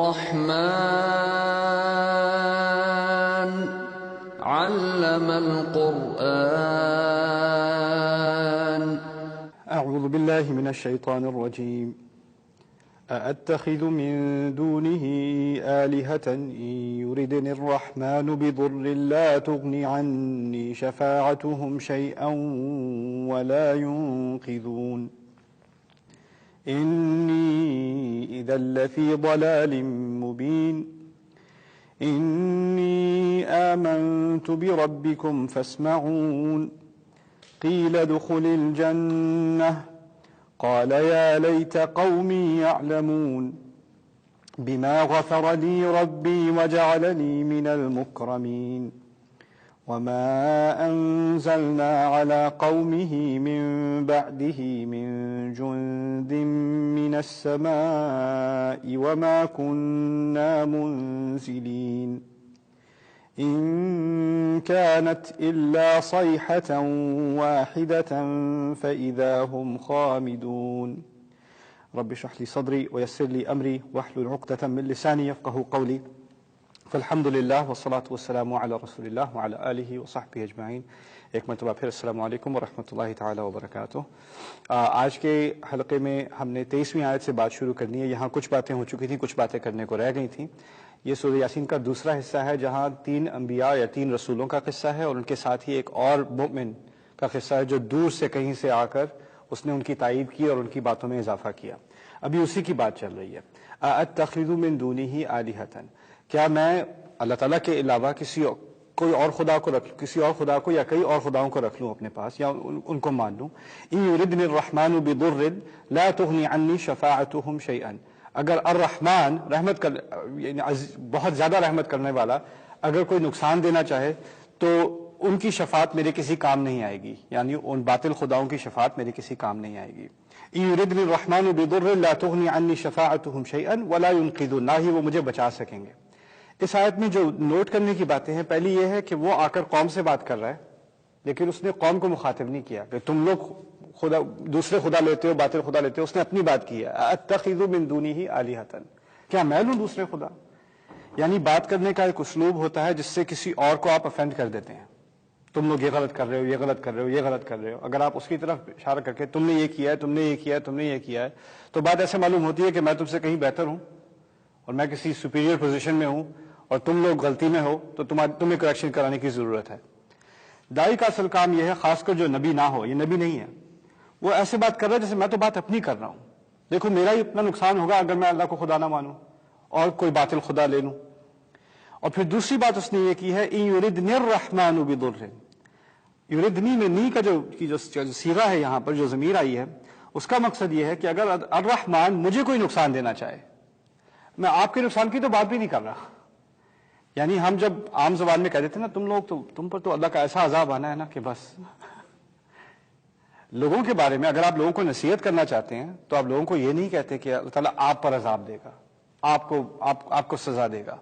الرحمن علم القرآن. أعوذ بالله من الشيطان الرجيم. أأتخذ من دونه آلهة إن يردني الرحمن بضر لا تغن عني شفاعتهم شيئا ولا ينقذون إني إذا لفي ضلال مبين إني آمنت بربكم فاسمعون قيل ادخل الجنة قال يا ليت قومي يعلمون بما غفر لي ربي وجعلني من المكرمين وما أنزلنا على قومه من بعده من جند من السماء وما كنا منزلين إن كانت إلا صيحة واحدة فإذا هم خامدون رب اشرح لي صدري ويسر لي أمري واحلل عقدة من لساني يفقهوا قولي فالحمد للہ والصلاة والسلام علی رسول اللہ وعلی آلہ وصحبہ اجمعین. ایک مرتبہ پھر السلام علیکم ورحمۃ اللہ تعالی وبرکاتہ. آج کے حلقے میں ہم نے 23ویں آیت سے بات شروع کرنی ہے. یہاں کچھ باتیں ہو چکی تھیں، کچھ باتیں کرنے کو رہ گئی تھیں. یہ سورہ یاسین کا دوسرا حصہ ہے جہاں 3 انبیاء یا 3 رسولوں کا قصہ ہے اور ان کے ساتھ ہی ایک اور مومن کا قصہ ہے جو دور سے کہیں سے آ کر اس نے ان کی تائید کی اور ان کی باتوں میں اضافہ کیا. ابھی اسی کی بات چل رہی ہے. أَأَتَّخِذُ مِن دُونِهِ آلِهَةً، کیا میں اللہ تعالیٰ کے علاوہ کوئی اور خدا کو کسی اور خدا کو یا کئی اور خداؤں کو رکھ لوں اپنے پاس یا ان کو مان لوں. إِن يُرِدْنِ الرَّحْمَنُ بِضُرٍّ لَا تُغْنِ عَنِّي شَفَاعَتُهُمْ شَيْئًا، اگر الرحمن یعنی بہت زیادہ رحمت کرنے والا اگر کوئی نقصان دینا چاہے تو ان کی شفاعت میرے کسی کام نہیں آئے گی، یعنی ان باطل خداؤں کی شفاعت میرے کسی کام نہیں آئے گی. إِن يُرِدْنِ الرَّحْمَنُ بِضُرٍّ لَا تُغْنِ عَنِّي شَفَاعَتُهُمْ شَيْئًا وَلَا يُنْقِذُونَ، نہ ہی وہ مجھے بچا سکیں گے. اس آیت میں جو نوٹ کرنے کی باتیں ہیں، پہلی یہ ہے کہ وہ آ کر قوم سے بات کر رہا ہے لیکن اس نے قوم کو مخاطب نہیں کیا کہ تم لوگ خدا دوسرے خدا لیتے ہو، باطل خدا لیتے ہو. اس نے اپنی بات کی ہے. أَتَّخِذُ مِن دُونِهِ آلِهَةً، کیا میں لوں دوسرے خدا؟ یعنی بات کرنے کا ایک اسلوب ہوتا ہے جس سے کسی اور کو آپ افینڈ کر دیتے ہیں. تم لوگ یہ غلط کر رہے ہو، یہ غلط کر رہے ہو، یہ غلط کر رہے ہو. اگر آپ اس کی طرف اشارہ کر کے تم نے یہ کیا ہے، تم نے یہ کیا ہے، تم نے یہ کیا ہے، تو بات ایسے معلوم ہوتی ہے کہ میں تم سے کہیں بہتر ہوں اور میں کسی سپیریئر پوزیشن میں ہوں اور تم لوگ غلطی میں ہو تو تمہیں کریکشن کرانے کی ضرورت ہے. داعی کا اصل کام یہ ہے، خاص کر جو نبی نہ ہو، یہ نبی نہیں ہے، وہ ایسے بات کر رہا ہے جیسے میں تو بات اپنی کر رہا ہوں. دیکھو میرا ہی اتنا نقصان ہوگا اگر میں اللہ کو خدا نہ مانوں اور کوئی باطل خدا لے لوں. اور پھر دوسری بات اس نے یہ کی ہے إِن يُرِدْنِ الرَّحْمَنُ بِضُرٍّ، یردنی میں نی کا جو صیغہ ہے یہاں پر جو ضمیر آئی ہے اس کا مقصد یہ ہے کہ اگر الرحمن مجھے کوئی نقصان دینا چاہے، میں آپ کے نقصان کی تو بات بھی نہیں کر رہا. یعنی ہم جب عام زبان میں کہہ دیتے ہیں نا تم پر تو اللہ کا ایسا عذاب آنا ہے نا کہ بس. لوگوں کے بارے میں اگر آپ لوگوں کو نصیحت کرنا چاہتے ہیں تو آپ لوگوں کو یہ نہیں کہتے کہ اللہ تعالیٰ آپ پر عذاب دے گا، آپ کو سزا دے گا.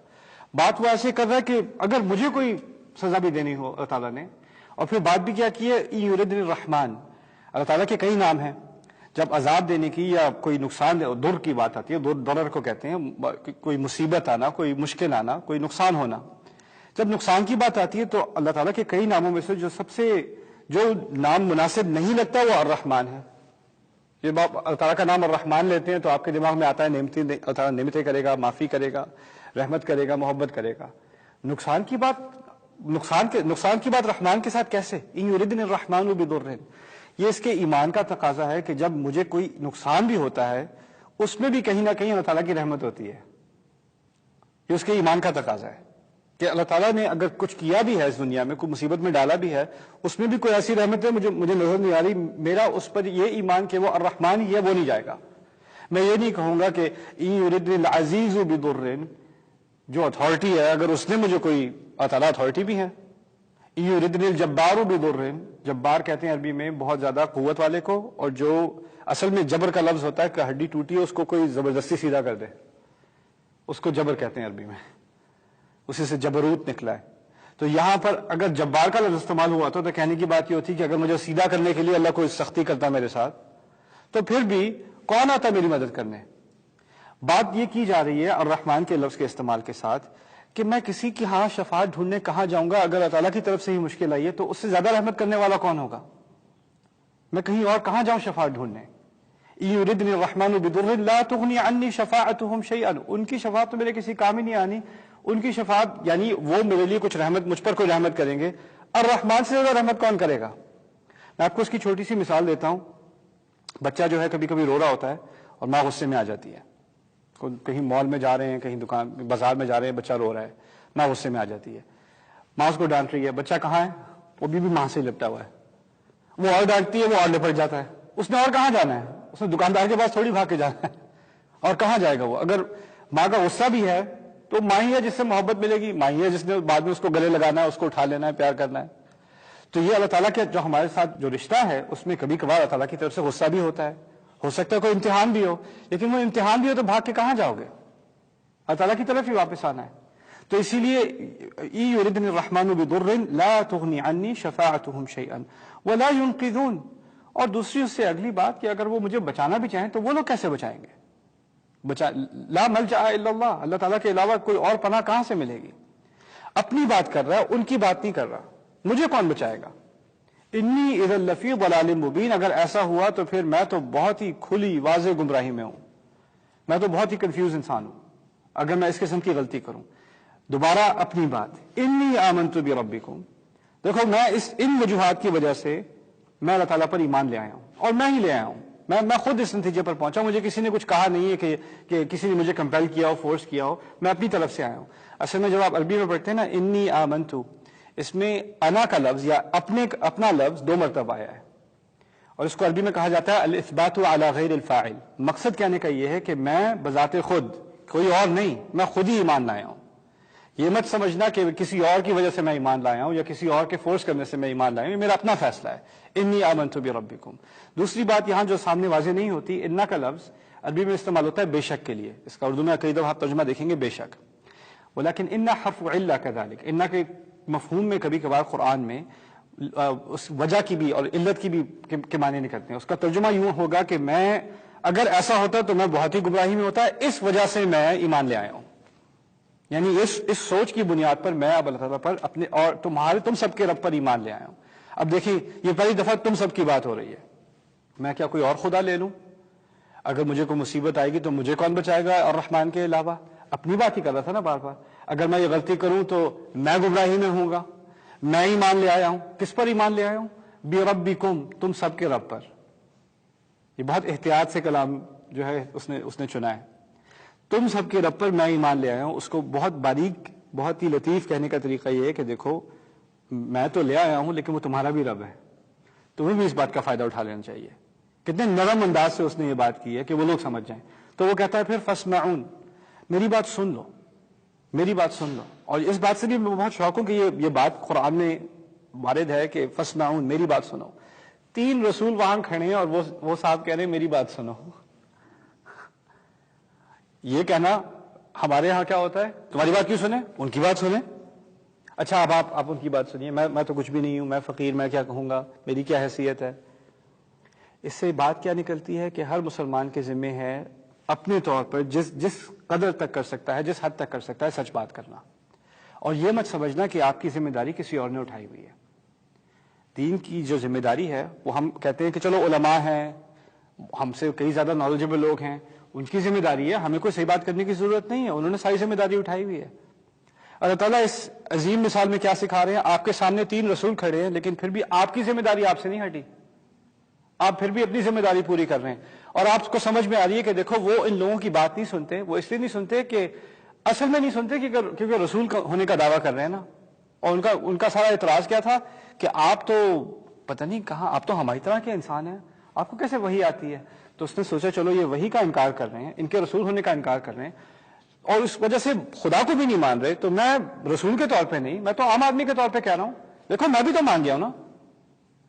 بات وہ ایسے کر رہا ہے کہ اگر مجھے کوئی سزا بھی دینی ہو اللہ تعالیٰ نے. اور پھر بات بھی کیا کی ہے إِن يُرِدْنِ الرَّحْمَنُ، اللہ تعالیٰ کے کئی نام ہیں. جب عذاب دینے کی یا کوئی نقصان در کی بات آتی ہے، ضرر کو کہتے ہیں، کوئی مصیبت آنا، کوئی مشکل آنا، کوئی نقصان ہونا. جب نقصان کی بات آتی ہے تو اللہ تعالیٰ کے کئی ناموں میں سے جو نام مناسب نہیں لگتا وہ الرحمن ہے. جب آپ اللہ تعالیٰ کا نام الرحمن لیتے ہیں تو آپ کے دماغ میں آتا ہے اللہ تعالیٰ نعمتیں کرے گا، معافی کرے گا، رحمت کرے گا، محبت کرے گا. نقصان کی بات رحمان کے ساتھ کیسے؟ إِن يُرِدْنِ الرَّحْمَنُ بِضُرٍّ، یہ اس کے ایمان کا تقاضا ہے کہ جب مجھے کوئی نقصان بھی ہوتا ہے اس میں بھی کہیں نہ کہیں اللہ تعالیٰ کی رحمت ہوتی ہے. یہ اس کے ایمان کا تقاضا ہے کہ اللہ تعالیٰ نے اگر کچھ کیا بھی ہے اس دنیا میں، کوئی مصیبت میں ڈالا بھی ہے، اس میں بھی کوئی ایسی رحمت ہے مجھے نظر نہیں آ رہی. میرا اس پر یہ ایمان کہ وہ الرحمن ہی ہے وہ نہیں جائے گا. میں یہ نہیں کہوں گا کہ إِن يُرِدْنِ الْعَزِيزُ بِضُرٍّ، جو اتھارٹی ہے اگر اس نے مجھے کوئی، اللہ تعالیٰ اتھارٹی بھی ہے. إِن يُرِدْنِ الْجَبَّارُ بِضُرٍّ، جبار کہتے ہیں عربی میں بہت زیادہ قوت والے کو، اور جو اصل میں جبر کا لفظ ہوتا ہے کہ ہڈی ٹوٹی ہے اس کو کوئی زبردستی سیدھا کر دے، اس کو جبر کہتے ہیں عربی میں، اسی سے جبروت نکلا ہے. تو یہاں پر اگر جبار کا لفظ استعمال ہوا تو کہنے کی بات یہ ہوتی کہ اگر مجھے سیدھا کرنے کے لیے اللہ کوئی سختی کرتا میرے ساتھ تو پھر بھی کون آتا میری مدد کرنے؟ بات یہ کی جا رہی ہے الرحمن کے لفظ کے استعمال کے ساتھ کہ میں کسی کی ہاں شفاعت ڈھونڈنے کہاں جاؤں گا؟ اگر اللہ تعالیٰ کی طرف سے ہی مشکل آئی ہے تو اس سے زیادہ رحمت کرنے والا کون ہوگا؟ میں کہیں اور کہاں جاؤں شفاعت ڈھونڈنے؟ یردنی الرحمن بضر لا تغنی عنی شفاعتهم شیئا، ان کی شفاعت تو میرے کسی کام ہی نہیں آنی. ان کی شفاعت یعنی وہ میرے لیے کچھ رحمت، مجھ پر کوئی رحمت کریں گے. الرحمن سے زیادہ رحمت کون کرے گا؟ میں آپ کو اس کی چھوٹی سی مثال دیتا ہوں. بچہ جو ہے کبھی کبھی رو رہا ہوتا ہے اور ماں غصے میں آ جاتی ہے. کہیں مال میں جا رہے ہیں، کہیں دکان بازار میں جا رہے ہیں، بچہ رو رہا ہے، ماں غصے میں آ جاتی ہے. ماں اس کو ڈانٹ رہی ہے، بچہ کہاں ہے؟ وہ بھی ماں سے لپٹا ہوا ہے. وہ اور ڈانٹتی ہے، وہ اور لپٹ جاتا ہے. اس نے اور کہاں جانا ہے؟ اس نے دکاندار کے پاس تھوڑی بھاگ کے جانا ہے. اور کہاں جائے گا وہ؟ اگر ماں کا غصہ بھی ہے تو ماں ہی ہے جس سے محبت ملے گی، ماں ہی ہے جس نے بعد میں اس کو گلے لگانا ہے، اس کو اٹھا لینا ہے، پیار کرنا ہے. تو یہ اللہ تعالیٰ کے جو ہمارے ساتھ جو رشتہ ہے اس میں کبھی کبھار اللہ تعالیٰ کی طرف سے غصہ بھی ہوتا ہے، ہو سکتا ہے کوئی امتحان بھی ہو، لیکن وہ امتحان بھی ہو تو بھاگ کے کہاں جاؤ گے؟ اللہ تعالیٰ کی طرف ہی واپس آنا ہے. تو اسی لیے یردنی الرحمن بضر لا تغنی عنی شفاعتهم شیئا ولا ينقذون. اور دوسری اس سے اگلی بات کہ اگر وہ مجھے بچانا بھی چاہیں تو وہ لوگ کیسے بچائیں گے؟ لا ملجا الا اللہ، اللہ تعالیٰ کے علاوہ کوئی اور پناہ کہاں سے ملے گی؟ اپنی بات کر رہا ہے، ان کی بات نہیں کر رہا. مجھے کون بچائے گا؟ انی اذا لفی ضلال مبین. اگر ایسا ہوا تو پھر میں تو بہت ہی کھلی واضح گمراہی میں ہوں، میں تو بہت ہی کنفیوز انسان ہوں اگر میں اس قسم کی غلطی کروں. دوبارہ اپنی بات، انی آمنت بربکم. دیکھو میں ان وجوہات کی وجہ سے میں اللہ تعالیٰ پر ایمان لے آیا ہوں، اور میں ہی لے آیا ہوں، میں خود اس نتیجے پر پہنچا. مجھے کسی نے کچھ کہا نہیں ہے کہ کسی نے مجھے کمپیل کیا ہو، فورس کیا ہو، میں اپنی طرف سے آیا ہوں. اصل میں جب آپ عربی میں پڑھتے ہیں نا انی آمنت، اس میں انا کا لفظ یا اپنا لفظ 2 مرتبہ آیا ہے، اور اس کو عربی میں کہا جاتا ہے الاثبات علی غیر الفاعل. مقصد کہنے کا یہ ہے کہ میں بذات خود، کوئی اور نہیں، میں خود ہی ایمان لایا ہوں. یہ مت سمجھنا کہ کسی اور کی وجہ سے میں ایمان لایا ہوں یا کسی اور کے فورس کرنے سے میں ایمان لایا ہوں، یہ میرا اپنا فیصلہ ہے. انی آمنت بربکم. دوسری بات یہاں جو سامنے واضح نہیں ہوتی، انا کا لفظ عربی میں استعمال ہوتا ہے بے شک کے لیے. اس کا اردو میں کئی دفعہ آپ ترجمہ دیکھیں گے بے شک. ولیکن انا حرف علا کذالک، انا کے مفہوم میں کبھی کبھار قرآن میں اس وجہ کی بھی اور علت کی بھی کے معنی نکلتے ہیں. اس کا ترجمہ یوں ہوگا کہ میں اگر ایسا ہوتا تو میں بہت ہی گمراہی میں ہوتا، اس وجہ سے میں ایمان لے آیا ہوں. یعنی اس سوچ کی بنیاد پر میں اب اللہ تعالیٰ پر اپنے اور تم سب کے رب پر ایمان لے آیا ہوں. اب دیکھیں یہ پہلی دفعہ تم سب کی بات ہو رہی ہے. میں کیا کوئی اور خدا لے لوں؟ اگر مجھے کوئی مصیبت آئے گی تو مجھے کون بچائے گا اور رحمان کے علاوہ؟ اپنی بات ہی کر رہا تھا نا بار بار. اگر میں یہ غلطی کروں تو میں گمراہی میں ہوں گا. میں ایمان لے آیا ہوں. کس پر ایمان لے آیا ہوں؟ بربکم، تم سب کے رب پر. یہ بہت احتیاط سے کلام جو ہے اس نے چنا ہے. تم سب کے رب پر میں ایمان لے آیا ہوں. اس کو بہت باریک، بہت ہی لطیف کہنے کا طریقہ یہ ہے کہ دیکھو میں تو لے آیا ہوں لیکن وہ تمہارا بھی رب ہے، تمہیں بھی اس بات کا فائدہ اٹھا لینا چاہیے. کتنے نرم انداز سے اس نے یہ بات کی ہے کہ وہ لوگ سمجھ جائیں. تو وہ کہتا ہے پھر فاسمعون، میری بات سن لو، میری بات سن لو. اور اس بات سے بھی میں بہت شوق ہوں کہ یہ بات قرآن میں وارد ہے کہ فاسمعون، میری بات سنو. 3 رسول وہاں کھڑے ہیں اور وہ صاحب کہہ رہے ہیں میری بات سنو. یہ کہنا ہمارے ہاں کیا ہوتا ہے؟ تمہاری بات کیوں سنیں، ان کی بات سنیں. اچھا اب آپ ان کی بات سنیے، میں تو کچھ بھی نہیں ہوں، میں فقیر، میں کیا کہوں گا، میری کیا حیثیت ہے. اس سے بات کیا نکلتی ہے کہ ہر مسلمان کے ذمہ ہے اپنے طور پر جس قدر تک کر سکتا ہے، جس حد تک کر سکتا ہے، سچ بات کرنا. اور یہ مت سمجھنا کہ آپ کی ذمہ داری کسی اور نے اٹھائی ہوئی ہے. دین کی جو ذمہ داری ہے وہ ہم کہتے ہیں کہ چلو علماء ہیں، ہم سے کئی زیادہ نالجبل لوگ ہیں، ان کی ذمہ داری ہے، ہمیں کوئی صحیح بات کرنے کی ضرورت نہیں ہے، انہوں نے ساری ذمہ داری اٹھائی ہوئی ہے. اللہ تعالیٰ اس عظیم مثال میں کیا سکھا رہے ہیں؟ آپ کے سامنے 3 رسول کھڑے ہیں لیکن پھر بھی آپ کی ذمہ داری آپ سے نہیں ہٹی، آپ پھر بھی اپنی ذمہ داری پوری کر رہے ہیں. اور آپ کو سمجھ میں آ رہی ہے کہ دیکھو وہ ان لوگوں کی بات نہیں سنتے. وہ اس لیے نہیں سنتے کہ اصل میں نہیں سنتے کیونکہ رسول ہونے کا دعویٰ کر رہے ہیں نا. اور ان کا سارا اعتراض کیا تھا کہ آپ تو پتہ نہیں کہاں، آپ تو ہماری طرح کے انسان ہیں، آپ کو کیسے وحی آتی ہے؟ تو اس نے سوچا چلو یہ وحی کا انکار کر رہے ہیں، ان کے رسول ہونے کا انکار کر رہے ہیں اور اس وجہ سے خدا کو بھی نہیں مان رہے، تو میں رسول کے طور پہ نہیں، میں تو عام آدمی کے طور پہ کہہ رہا ہوں دیکھو میں بھی تو مان گیا ہوں نا.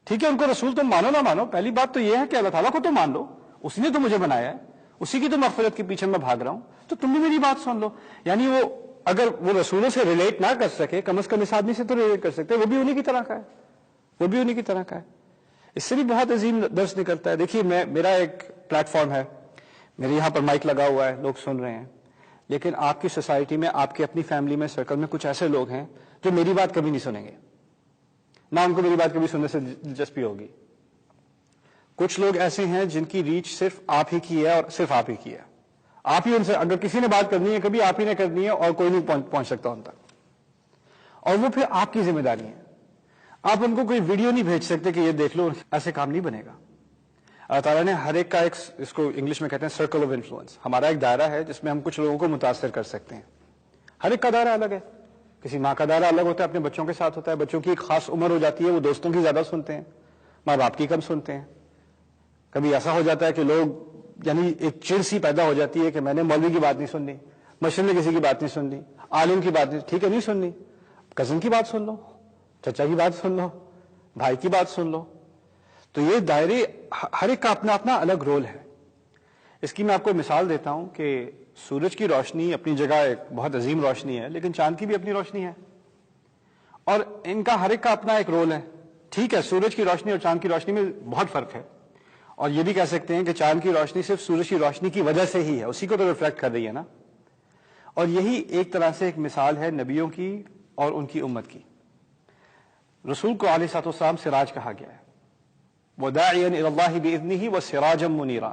ٹھیک ہے ان کو رسول تم مانو نہ مانو، پہلی بات تو یہ ہے کہ اللہ تعالیٰ کو تو مان لو، اسی نے تو مجھے بنایا ہے، اسی کی تو مغفرت کے پیچھے میں بھاگ رہا ہوں، تو تم بھی میری بات سن لو. یعنی وہ اگر وہ رسولوں سے ریلیٹ نہ کر سکے، کم از کم اس آدمی سے تو ریلیٹ کر سکتے، وہ بھی انہی کی طرح کا ہے، وہ بھی انہی کی طرح کا ہے. اس سے بھی بہت عظیم درس نکلتا ہے. دیکھیے میرا ایک پلیٹ فارم ہے، میرے یہاں پر مائک لگا ہوا ہے، لوگ سن رہے ہیں، لیکن آپ کی سوسائٹی میں، آپ کی اپنی فیملی میں، سرکل میں کچھ ایسے لوگ ہیں جو میری بات کبھی نہیں سنیں گے، نہ ان کو میری بات کبھی سننے سے دلچسپی ہوگی. کچھ لوگ ایسے ہیں جن کی ریچ صرف آپ ہی کی ہے اور صرف آپ ہی کی ہے. آپ ہی ان سے، اگر کسی نے بات کرنی ہے کبھی آپ ہی نے کرنی ہے اور کوئی نہیں پہنچ سکتا ان تک، اور وہ پھر آپ کی ذمہ داری ہے. آپ ان کو کوئی ویڈیو نہیں بھیج سکتے کہ یہ دیکھ لو، ایسے کام نہیں بنے گا. اللہ تعالیٰ نے ہر ایک کا ایک، اس کو انگلش میں کہتے ہیں سرکل آف انفلوئنس، ہمارا ایک دائرہ ہے جس میں ہم کچھ لوگوں کو متاثر کر سکتے ہیں. ہر ایک کا دائرہ الگ ہے. کسی ماں کا دائرہ الگ ہوتا ہے، اپنے بچوں کے ساتھ ہوتا ہے، بچوں کی ایک خاص عمر ہو جاتی ہے، وہ دوستوں کی زیادہ سنتے ہیں، ماں باپ کی کم سنتے ہیں. کبھی ایسا ہو جاتا ہے کہ لوگ، یعنی ایک چڑ سی پیدا ہو جاتی ہے کہ میں نے مولوی کی بات نہیں سننی، مسجد میں کسی کی بات نہیں سننی، عالم کی بات نہیں، ٹھیک ہے نہیں سننی، کزن کی بات سن لو، چچا کی بات سن لو، بھائی کی بات سن لو. تو یہ دائرے، ہر ایک کا اپنا اپنا الگ رول ہے. اس کی میں آپ کو مثال دیتا ہوں کہ سورج کی روشنی اپنی جگہ ایک بہت عظیم روشنی ہے، لیکن چاند کی بھی اپنی روشنی ہے، اور ان کا ہر ایک کا اپنا ایک رول ہے. ٹھیک ہے، سورج کی روشنی اور چاند کی روشنی میں بہت فرق ہے، اور یہ بھی کہہ سکتے ہیں کہ چاند کی روشنی صرف سورج کی روشنی کی وجہ سے ہی ہے، اسی کو تو ریفلیکٹ کر رہی ہے نا. اور یہی ایک طرح سے ایک مثال ہے نبیوں کی اور ان کی امت کی. رسول کو علیہ الصلوۃ والسلام سراج کہا گیا ہے، وَدَاعِيًا إِلَى اللَّهِ بِإِذْنِهِ وَسِرَاجًا مُنِيرًا.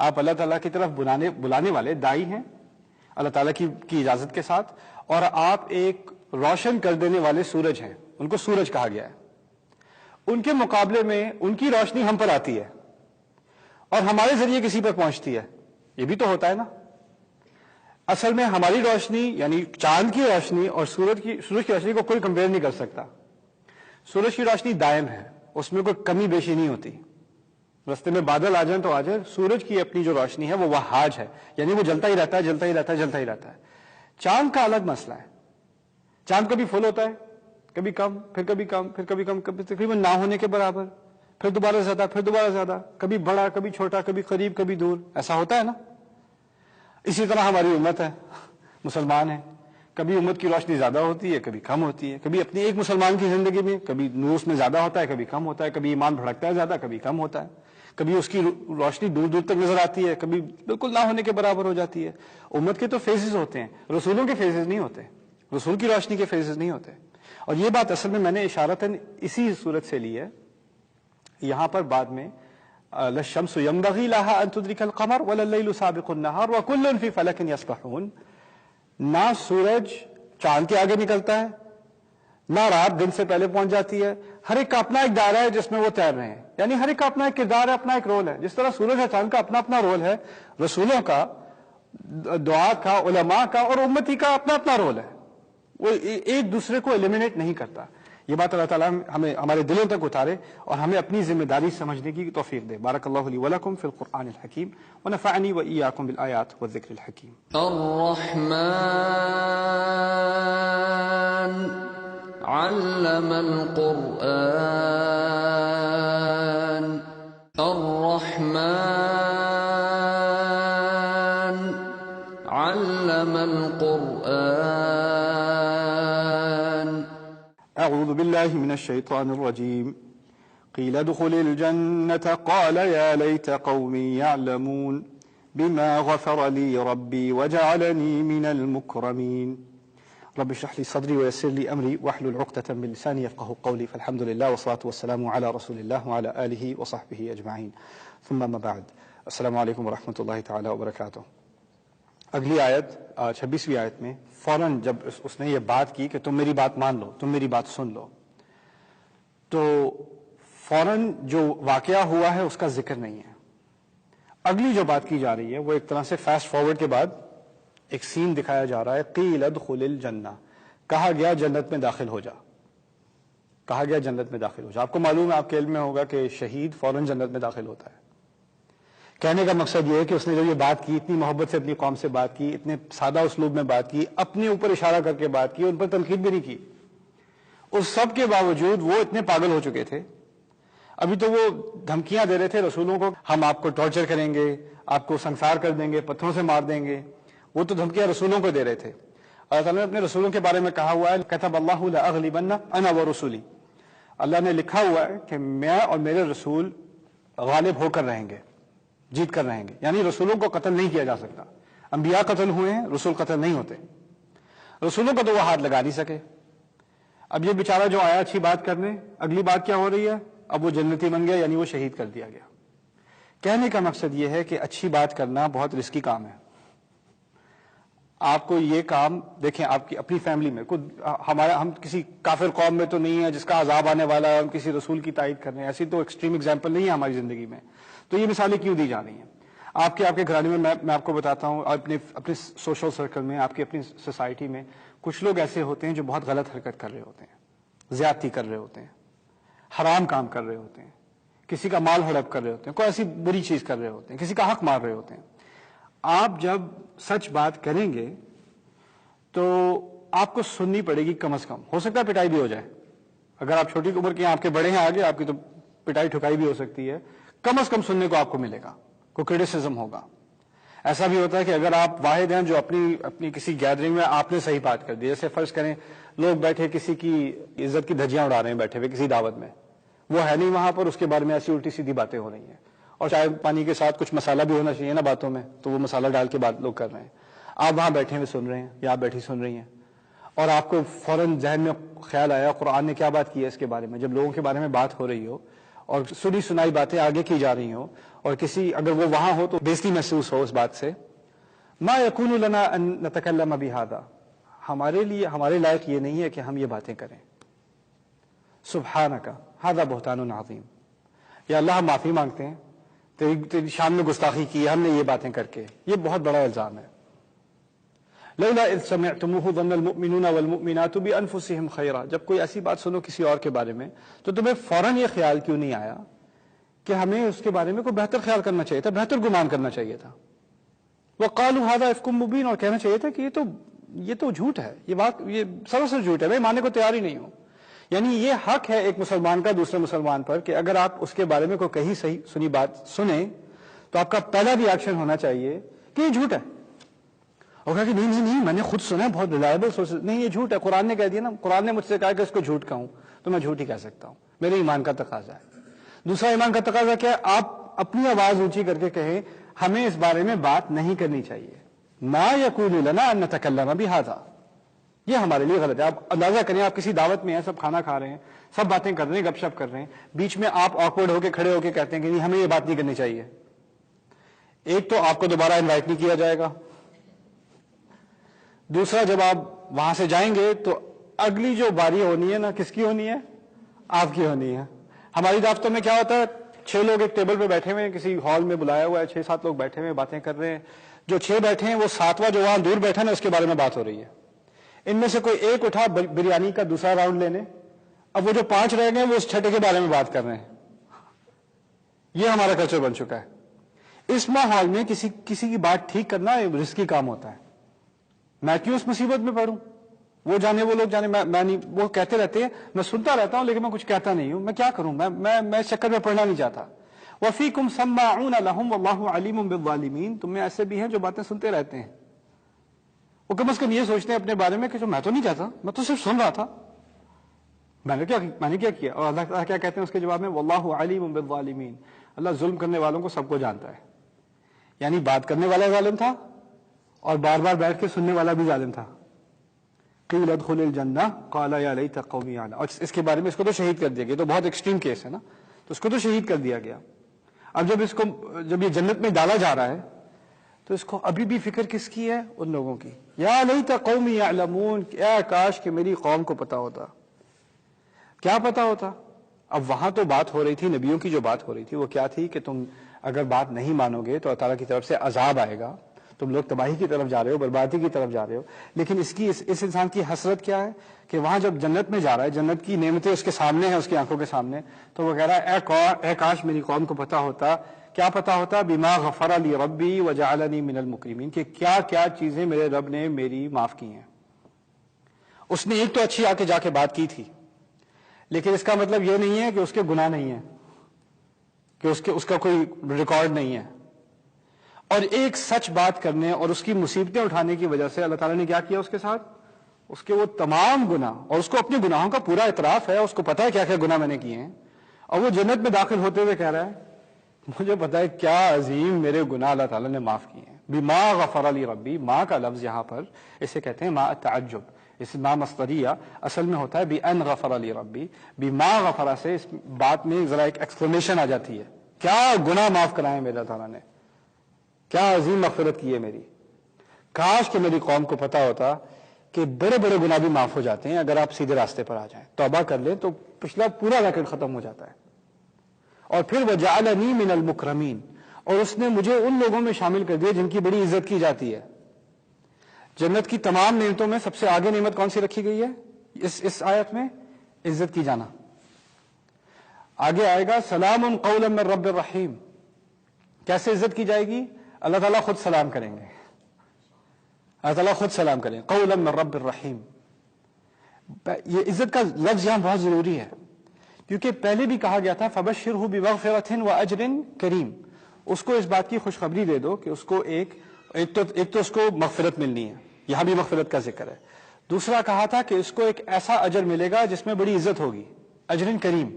آپ اللہ تعالیٰ کی طرف بلانے والے داعی ہیں اللہ تعالیٰ کی اجازت کے ساتھ، اور آپ ایک روشن کر دینے والے سورج ہیں، ان کو سورج کہا گیا ہے. ان کے مقابلے میں ان کی روشنی ہم پر آتی ہے اور ہمارے ذریعے کسی پر پہنچتی ہے. یہ بھی تو ہوتا ہے نا. اصل میں ہماری روشنی، یعنی چاند کی روشنی اور سورج کی روشنی کو کوئی کمپیئر نہیں کر سکتا. سورج کی روشنی دائم ہے، اس میں کوئی کمی بیشی نہیں ہوتی. رستے میں بادل آ جائیں تو آ جائیں، سورج کی اپنی جو روشنی ہے وہ وہاج ہے، یعنی وہ جلتا ہی رہتا ہے، جلتا ہی رہتا ہے، جلتا ہی رہتا ہے. چاند کا الگ مسئلہ ہے. چاند کبھی فل ہوتا ہے، کبھی کم، پھر کبھی کم، پھر کبھی کم، کبھی تقریباً نہ ہونے کے برابر، پھر دوبارہ زیادہ، پھر دوبارہ زیادہ، کبھی بڑا، کبھی چھوٹا، کبھی قریب، کبھی دور. ایسا ہوتا ہے نا. اسی طرح ہماری امت ہے، مسلمان ہیں. کبھی امت کی روشنی زیادہ ہوتی ہے، کبھی کم ہوتی ہے. کبھی اپنی ایک مسلمان کی زندگی میں کبھی نور اس میں زیادہ ہوتا ہے، کبھی کم ہوتا ہے. کبھی ایمان بھڑکتا ہے زیادہ، کبھی کم ہوتا ہے. کبھی اس کی روشنی دور دور تک نظر آتی ہے، کبھی بالکل نہ ہونے کے برابر ہو جاتی ہے. امت کے تو فیزز ہوتے ہیں، رسولوں کے فیزز نہیں ہوتے، رسول کی روشنی کے فیزز نہیں ہوتے. اور یہ بات اصل میں نے اشارتاً اسی صورت سے لی ہے. یہاں پر بعد میں للشمس ينبغي لها ان تدرك القمر ولا الليل سابق النهار وكل في فلك يسبحون. نہ سورج چاند کے آگے نکلتا ہے، نہ رات دن سے پہلے پہنچ جاتی ہے. ہر ایک کا اپنا ایک دائرہ ہے جس میں وہ تیر رہے ہیں، یعنی ہر ایک کا اپنا ایک کردار ہے، اپنا ایک رول ہے. جس طرح سورج اور چاند کا اپنا اپنا رول ہے، رسولوں کا، دعا کا، علماء کا اور امتی کا اپنا اپنا رول ہے. وہ ایک دوسرے کو ایلیمینیٹ نہیں کرتا. یہ بات اللہ تعالیٰ ہمیں ہمارے دلوں تک اتارے اور ہمیں اپنی ذمہ داری سمجھنے کی توفیق دے. بارک اللہ لی ولکم فی القرآن الحکیم ونفعنی وإیاکم بالآیات والذکر الحکیم. الرحمن علم القرآن. الرحمن علم القرآن. اعوذ باللہ من الشیطان الرجیم. قیل ادخل الجنة قال یا لیت قومی یعلمون بما غفر لی ربی وجعلنی من المکرمین. رب اشرح لي صدري ويسر لي امري واحلل عقدة من لساني يفقهوا قولي. فالحمد لله والصلاة والسلام على رسول الله وعلى آله وصحبه اجمعین. ثم ما بعد. السلام علیکم ورحمۃ اللہ تعالی وبرکاتہ. اگلی آیت 26ویں آیت میں فوراً جب اس نے یہ بات کی کہ تم میری بات مان لو، تم میری بات سن لو، تو فوراً جو واقعہ ہوا ہے اس کا ذکر نہیں ہے. اگلی جو بات کی جا رہی ہے وہ ایک طرح سے فاسٹ فارورڈ کے بعد ایک سین دکھایا جا رہا ہے. قیل ادخل الجنہ، کہا گیا جنت میں داخل ہو جا، کہا گیا جنت میں داخل ہو جا. آپ کو معلوم ہے، آپ کے علم میں ہوگا کہ شہید فوراً جنت میں داخل ہوتا ہے. کہنے کا مقصد یہ ہے کہ اس نے جو یہ بات کی، اتنی محبت سے اپنی قوم سے بات کی، اتنے سادہ اسلوب میں بات کی، اپنے اوپر اشارہ کر کے بات کی، ان پر تنقید بھی نہیں کی. اس سب کے باوجود وہ اتنے پاگل ہو چکے تھے. ابھی تو وہ دھمکیاں دے رہے تھے رسولوں کو، ہم آپ کو ٹارچر کریں گے، آپ کو سنسار کر دیں گے، پتھروں سے مار دیں گے. وہ تو دھمکیاں رسولوں کو دے رہے تھے. اللہ تعالیٰ نے اپنے رسولوں کے بارے میں کہا ہوا ہے کتب اللہ لأغلبن انا ورسولی. اللہ نے لکھا ہوا ہے کہ میں اور میرے رسول غالب ہو کر رہیں گے. جیت کر رہیں گے. یعنی رسولوں کو قتل نہیں کیا جا سکتا. انبیاء قتل ہوئے ہیں، رسول قتل نہیں ہوتے. رسولوں کو تو وہ ہاتھ لگا نہیں سکے. اب یہ بیچارہ جو آیا اچھی بات کرنے، اگلی بات کیا ہو رہی ہے؟ اب وہ جنتی بن گیا، یعنی وہ شہید کر دیا گیا. کہنے کا مقصد یہ ہے کہ اچھی بات کرنا بہت رسکی کام ہے. آپ کو یہ کام دیکھیں، آپ کی اپنی فیملی میں ہم کسی کافر قوم میں تو نہیں ہے جس کا عذاب آنے والا ہے، ہم کسی رسول کی تائید کر رہے ہیں، ایسی تو ایکسٹریم ایگزامپل نہیں ہے ہماری زندگی میں. تو یہ مثالیں کیوں دی جا رہی ہیں؟ آپ کے گھرانے میں آپ کو بتاتا ہوں، اپنے سوشل سرکل میں، آپ کی اپنی سوسائٹی میں کچھ لوگ ایسے ہوتے ہیں جو بہت غلط حرکت کر رہے ہوتے ہیں، زیادتی کر رہے ہوتے ہیں، حرام کام کر رہے ہوتے ہیں، کسی کا مال ہڑپ کر رہے ہوتے ہیں، کوئی ایسی بری چیز کر رہے ہوتے ہیں، کسی کا حق مار رہے ہوتے ہیں. آپ جب سچ بات کریں گے تو آپ کو سننی پڑے گی. کم از کم ہو سکتا ہے پٹائی بھی ہو جائے. اگر آپ چھوٹی عمر کے ہیں، آپ کے بڑے ہیں آگے، آپ کی تو پٹائی ٹھکائی بھی ہو سکتی ہے. کم از کم سننے کو آپ کو ملے گا، کوئی کرٹیسزم ہوگا. ایسا بھی ہوتا ہے کہ اگر آپ واحد ہیں جو اپنی کسی گیدرنگ میں آپ نے صحیح بات کر دی، جیسے فرض کریں لوگ بیٹھے کسی کی عزت کی دھجیاں اڑا رہے ہیں بیٹھے ہوئے کسی دعوت میں، وہ ہے نہیں وہاں پر، اس کے بارے میں ایسی الٹی سیدھی باتیں ہو رہی ہیں، اور چائے پانی کے ساتھ کچھ مسالہ بھی ہونا چاہیے نا باتوں میں، تو وہ مسالہ ڈال کے بات لوگ کر رہے ہیں. آپ وہاں بیٹھے ہوئے سن رہے ہیں یا آپ بیٹھی سن رہی ہیں، اور آپ کو فوراً ذہن میں خیال آیا قرآن نے کیا بات کی ہے اس کے بارے میں. جب لوگوں کے بارے میں بات ہو رہی ہو اور سنی سنائی باتیں آگے کی جا رہی ہوں، اور اگر وہ وہاں ہو تو بےزتی محسوس ہو اس بات سے، ما یکون لنا ان نتکلم بہذا، ہمارے لائق یہ نہیں ہے کہ ہم یہ باتیں کریں. سبحانک ھذا بہتان عظیم، یا اللہ ہم معافی مانگتے ہیں، تیری شان میں گستاخی کی ہے ہم نے یہ باتیں کر کے، یہ بہت بڑا الزام ہے. لولا اذ سمعتموہ ظن المؤمنون والمؤمنات بانفسہم خیرا، جب کوئی ایسی بات سنو کسی اور کے بارے میں تو تمہیں فوراً یہ خیال کیوں نہیں آیا کہ ہمیں اس کے بارے میں کوئی بہتر خیال کرنا چاہیے تھا، بہتر گمان کرنا چاہیے تھا. وقالوا ھذا افک مبین، اور کہنا چاہیے تھا کہ یہ تو جھوٹ ہے، یہ سراسر جھوٹ ہے، میں ماننے کو تیار ہی نہیں ہوں. یعنی یہ حق ہے ایک مسلمان کا دوسرے مسلمان پر کہ اگر آپ اس کے بارے میں کوئی کہیں صحیح سنی بات سنیں تو آپ کا پہلا بھی ایکشن ہونا چاہیے کہ یہ جھوٹ ہے. اور کہا کہ نہیں میں نے خود سنا ہے، بہت ریلائبل سورسز، نہیں یہ جھوٹ ہے، قرآن نے کہہ دیا نا، قرآن نے مجھ سے کہا کہ اس کو جھوٹ کہوں تو میں جھوٹ ہی کہہ سکتا ہوں، میرے ایمان کا تقاضا ہے. دوسرا ایمان کا تقاضا کیا ہے؟ آپ اپنی آواز اونچی کر کے کہیں ہمیں اس بارے میں بات نہیں کرنی چاہیے. ما یکون لنا ان نتکلم بہذا، یہ ہمارے لیے غلط ہے. آپ اندازہ کریں، آپ کسی دعوت میں ہیں، سب کھانا کھا رہے ہیں، سب باتیں کر رہے ہیں، گپ شپ کر رہے ہیں، بیچ میں آپ آکورڈ ہو کے کھڑے ہو کے کہتے ہیں کہ نہیں ہمیں یہ بات نہیں کرنی چاہیے. ایک تو آپ کو دوبارہ انوائٹ نہیں کیا جائے گا، دوسرا جب آپ وہاں سے جائیں گے تو اگلی جو باری ہونی ہے نا، کس کی ہونی ہے؟ آپ کی ہونی ہے. ہماری دعوتوں میں کیا ہوتا ہے، 6 لوگ ایک ٹیبل پہ بیٹھے ہوئے ہیں، کسی ہال میں بلایا ہوا ہے، 6-7 لوگ بیٹھے ہوئے ہیں، باتیں کر رہے ہیں. جو 6 بیٹھے ہیں وہ 7واں جو وہاں دور بیٹھا نا اس کے بارے میں بات ہو رہی ہے. ان میں سے کوئی ایک اٹھا بریانی کا دوسرا راؤنڈ لینے، اب وہ جو 5 رہ گئے وہ اس 6 کے بارے میں بات کر رہے ہیں. یہ ہمارا کلچر بن چکا ہے. اس ماحول میں کسی کی بات ٹھیک کرنا رسکی کام ہوتا ہے. میں کیوں اس مصیبت میں پڑوں؟ وہ جانے، وہ لوگ جانے، میں نہیں. وہ کہتے رہتے ہیں، میں سنتا رہتا ہوں لیکن میں کچھ کہتا نہیں ہوں. میں کیا کروں؟ میں اس چکر میں پڑنا نہیں چاہتا. وَفِيكُمْ سَمَّاعُونَ لَهُمْ وَاللَّهُ عَلِيمٌ بِالظَّالِمِينَ، تم میں ایسے بھی ہیں جو باتیں سنتے رہتے ہیں. وہ کم از کم یہ سوچتے ہیں اپنے بارے میں کہ جو میں تو نہیں کہتا، میں تو صرف سن رہا تھا، میں نے کیا کیا. اور اللہ تعالیٰ کیا کہتے ہیں اس کے جواب میں؟ وَاللَّهُ عَلِيمٌ بِالظَّالِمِينَ، اللہ ظلم کرنے والوں کو سب کو جانتا ہے. یعنی بات کرنے والا ظالم تھا اور بار بار بیٹھ کے سننے والا بھی ظالم تھا. قیل ادخل الجنہ قال یا لیت قومی یعلمون، اور اس کے بارے میں اس کو تو شہید کر دیا گیا، تو بہت ایکسٹریم کیس ہے نا، تو اس کو تو شہید کر دیا گیا. اب جب یہ جنت میں ڈالا جا رہا ہے تو اس کو ابھی بھی فکر کس کی ہے؟ ان لوگوں کی. یا لیت قومی یعلمون، اے کاش کہ میری قوم کو پتا ہوتا. کیا پتا ہوتا؟ اب وہاں تو بات ہو رہی تھی، نبیوں کی جو بات ہو رہی تھی وہ کیا تھی کہ تم اگر بات نہیں مانو گے تو اللہ تعالیٰ کی طرف سے عذاب آئے گا، تم لوگ تباہی کی طرف جا رہے ہو، بربادی کی طرف جا رہے ہو. لیکن اس انسان کی حسرت کیا ہے کہ وہاں جب جنت میں جا رہا ہے، جنت کی نعمتیں اس کے سامنے ہیں، اس کی آنکھوں کے سامنے، تو وہ کہہ رہا ہے اے کاش میری قوم کو پتا ہوتا. کیا پتا ہوتا؟ بما غفر لی ربی وجعلنی من المکرمین، کہ کیا کیا چیزیں میرے رب نے میری معاف کی ہیں. اس نے ایک تو اچھی آ کے جا کے بات کی تھی، لیکن اس کا مطلب یہ نہیں ہے کہ اس کے گناہ نہیں ہیں، کہ اس کا کوئی ریکارڈ نہیں ہے. اور ایک سچ بات کرنے اور اس کی مصیبتیں اٹھانے کی وجہ سے اللہ تعالیٰ نے کیا کیا اس کے ساتھ؟ اس کے وہ تمام گناہ، اور اس کو اپنے گناہوں کا پورا اعتراف ہے، اس کو پتا ہے کیا کیا گناہ میں نے کیے ہیں، اور وہ جنت میں داخل ہوتے ہوئے کہہ رہا ہے مجھے پتا ہے کیا عظیم میرے گناہ اللہ تعالیٰ نے معاف کیے ہیں. بما غفر لی ربی، ماں کا لفظ یہاں پر اسے کہتے ہیں ماں التعجب. اس ماں مصدریہ اصل میں ہوتا ہے بأن غفر لی ربی. بما غفر سے اس بات میں ذرا ایک ایکسکلیمیشن آ جاتی ہے، کیا گناہ معاف کرائے میرے اللہ تعالیٰ نے، کیا عظیم مغفرت کی ہے میری. کاش کہ میری قوم کو پتا ہوتا کہ بڑے بڑے گناہ بھی معاف ہو جاتے ہیں اگر آپ سیدھے راستے پر آ جائیں، توبہ کر لیں تو پچھلا پورا ریکارڈ ختم ہو جاتا ہے. اور پھر وجعلنی من المکرمین، اور اس نے مجھے ان لوگوں میں شامل کر دیا جن کی بڑی عزت کی جاتی ہے. جنت کی تمام نعمتوں میں سب سے آگے نعمت کون سی رکھی گئی ہے اس آیت میں؟ عزت کی جانا. آگے آئے گا سلام قولا من رب الرحیم. کیسے عزت کی جائے گی؟ اللہ تعالیٰ خود سلام کریں گے، اللہ تعالیٰ خود سلام کریں. قولا من رب الرحیم، یہ عزت کا لفظ یہاں بہت ضروری ہے کیونکہ پہلے بھی کہا گیا تھا فبشرہ بمغفرۃ واجر کریم. اس کو اس بات کی خوشخبری دے دو کہ اس کو ایک تو اس کو مغفرت ملنی ہے، یہاں بھی مغفرت کا ذکر ہے. دوسرا کہا تھا کہ اس کو ایک ایسا اجر ملے گا جس میں بڑی عزت ہوگی، اجر کریم.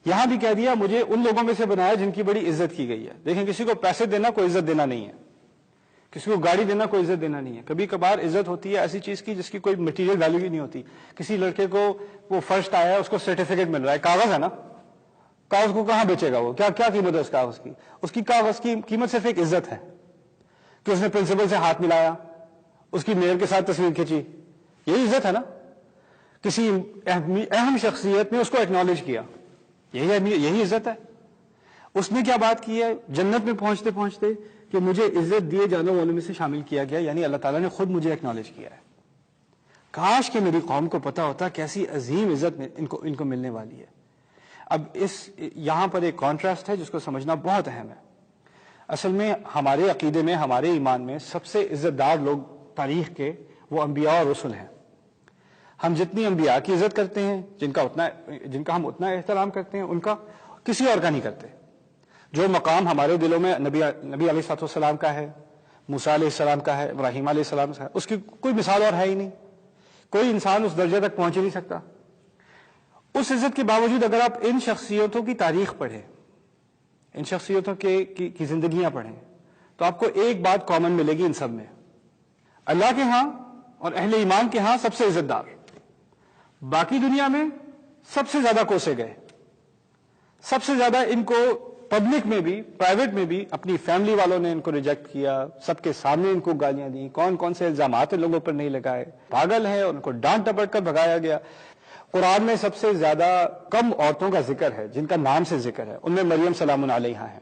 یہاں بھی کہہ دیا مجھے ان لوگوں میں سے بنایا جن کی بڑی عزت کی گئی ہے. دیکھیں کسی کو پیسے دینا کوئی عزت دینا نہیں ہے، کسی کو گاڑی دینا کوئی عزت دینا نہیں ہے. کبھی کبھار عزت ہوتی ہے ایسی چیز کی جس کی کوئی مٹیریل ویلیو ہی نہیں ہوتی. کسی لڑکے کو وہ فرسٹ آیا ہے، اس کو سرٹیفکیٹ مل رہا ہے، کاغذ ہے نا، کاغذ کو کہاں بیچے گا وہ؟ کیا قیمت ہے اس کاغذ کی؟ اس کی کاغذ کی قیمت صرف ایک عزت ہے کہ اس نے پرنسپل سے ہاتھ ملایا، اس کی میئر کے ساتھ تصویر کھینچی، یہی عزت ہے نا. کسی اہم شخصیت نے اس کو ایکنالج کیا، یہی عزت ہے. اس نے کیا بات کی ہے جنت میں پہنچتے پہنچتے کہ مجھے عزت دیے جانے والوں میں سے شامل کیا گیا، یعنی اللہ تعالیٰ نے خود مجھے ایکنالج کیا ہے. کاش کہ میری قوم کو پتا ہوتا کیسی عظیم عزت ان کو ملنے والی ہے. اب یہاں پر ایک کانٹراسٹ ہے جس کو سمجھنا بہت اہم ہے. اصل میں ہمارے عقیدے میں، ہمارے ایمان میں سب سے عزت دار لوگ تاریخ کے وہ انبیاء اور رسل ہیں. ہم جتنی انبیاء کی عزت کرتے ہیں، جن کا ہم اتنا احترام کرتے ہیں، ان کا کسی اور کا نہیں کرتے. جو مقام ہمارے دلوں میں نبی علیہ السلام کا ہے، موسیٰ علیہ السلام کا ہے، ابراہیم علیہ السلام کا ہے، اس کی کوئی مثال اور ہے ہی نہیں. کوئی انسان اس درجے تک پہنچ ہی نہیں سکتا. اس عزت کے باوجود اگر آپ ان شخصیتوں کی تاریخ پڑھیں، ان شخصیتوں کی زندگیاں پڑھیں، تو آپ کو ایک بات کامن ملے گی ان سب میں: اللہ کے ہاں اور اہل ایمان کے ہاں سب سے عزت دار، باقی دنیا میں سب سے زیادہ کوسے گئے، سب سے زیادہ ان کو پبلک میں بھی پرائیویٹ میں بھی اپنی فیملی والوں نے ان کو ریجیکٹ کیا، سب کے سامنے ان کو گالیاں دی، کون سے الزامات ان لوگوں پر نہیں لگائے، پاگل ہے، ان کو ڈانٹ ڈپٹ کر بھگایا گیا. قرآن میں سب سے زیادہ کم عورتوں کا ذکر ہے جن کا نام سے ذکر ہے، ان میں مریم سلام علیہا ہے.